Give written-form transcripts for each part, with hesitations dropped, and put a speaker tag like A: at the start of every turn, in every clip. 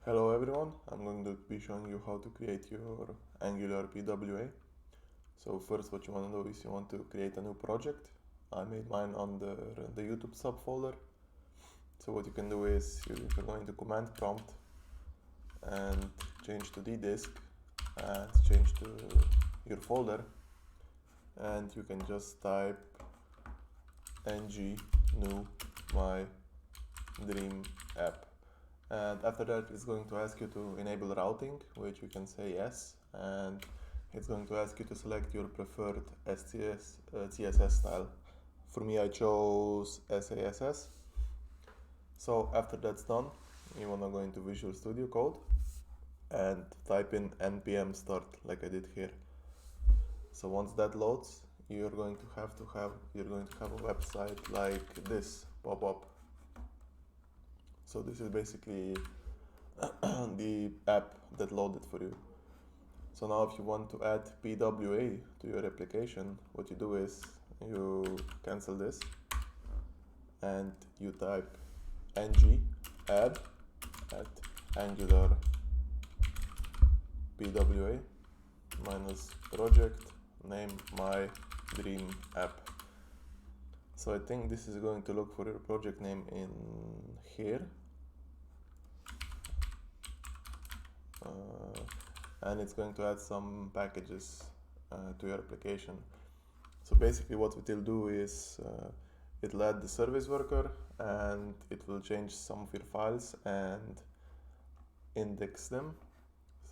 A: Hello everyone, I'm going to be showing you how to create your Angular PWA. So first what you want to do is you want to create a new project. I made mine under the YouTube subfolder. So what you can do is you can go into command prompt and change to ddisk and change to your folder, and you can just type ng new my dream app. And after that it's going to ask you to enable routing, which you can say yes, and it's going to ask you to select your preferred CSS style. For me I chose SASS. So after that's done, you want to go into Visual Studio Code and type in npm start like I did here. So once that loads, you're going to have a website like this pop up. So this is basically the app that loaded for you. So now if you want to add PWA to your application, what you do is you cancel this and you type ng add at Angular PWA minus project name my dream app. So I think this is going to look for your project name in here. And it's going to add some packages to your application. So basically what it will do is it'll add the service worker and it will change some of your files and index them.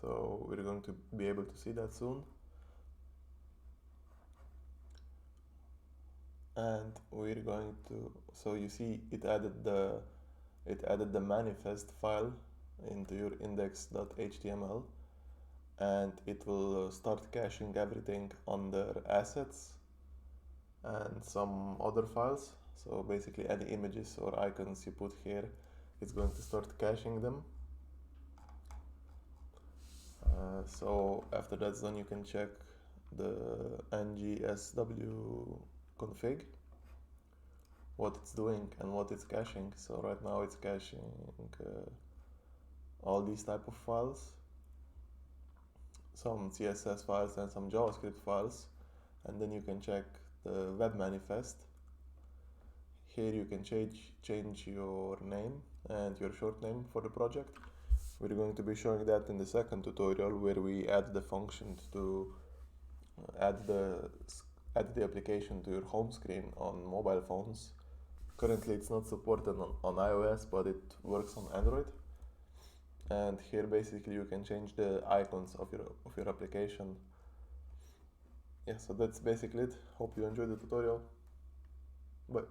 A: So we're going to be able to see that soon. And we're going to, so you see it added the manifest file into your index.html, and it will start caching everything under assets and some other files. So basically any images or icons you put here, it's going to start caching them. So after that's done, you can check the ngsw config, what it's doing and what it's caching. So right now it's caching all these type of files, some CSS files and some JavaScript files, and then you can check the web manifest. Here you can change your name and your short name for the project. We're going to be showing that in the second tutorial, where we add the function to add the application to your home screen on mobile phones. Currently it's not supported on iOS, but it works on Android. And here basically you can change the icons of your application. Yeah, so that's basically it. Hope you enjoyed the tutorial. Bye.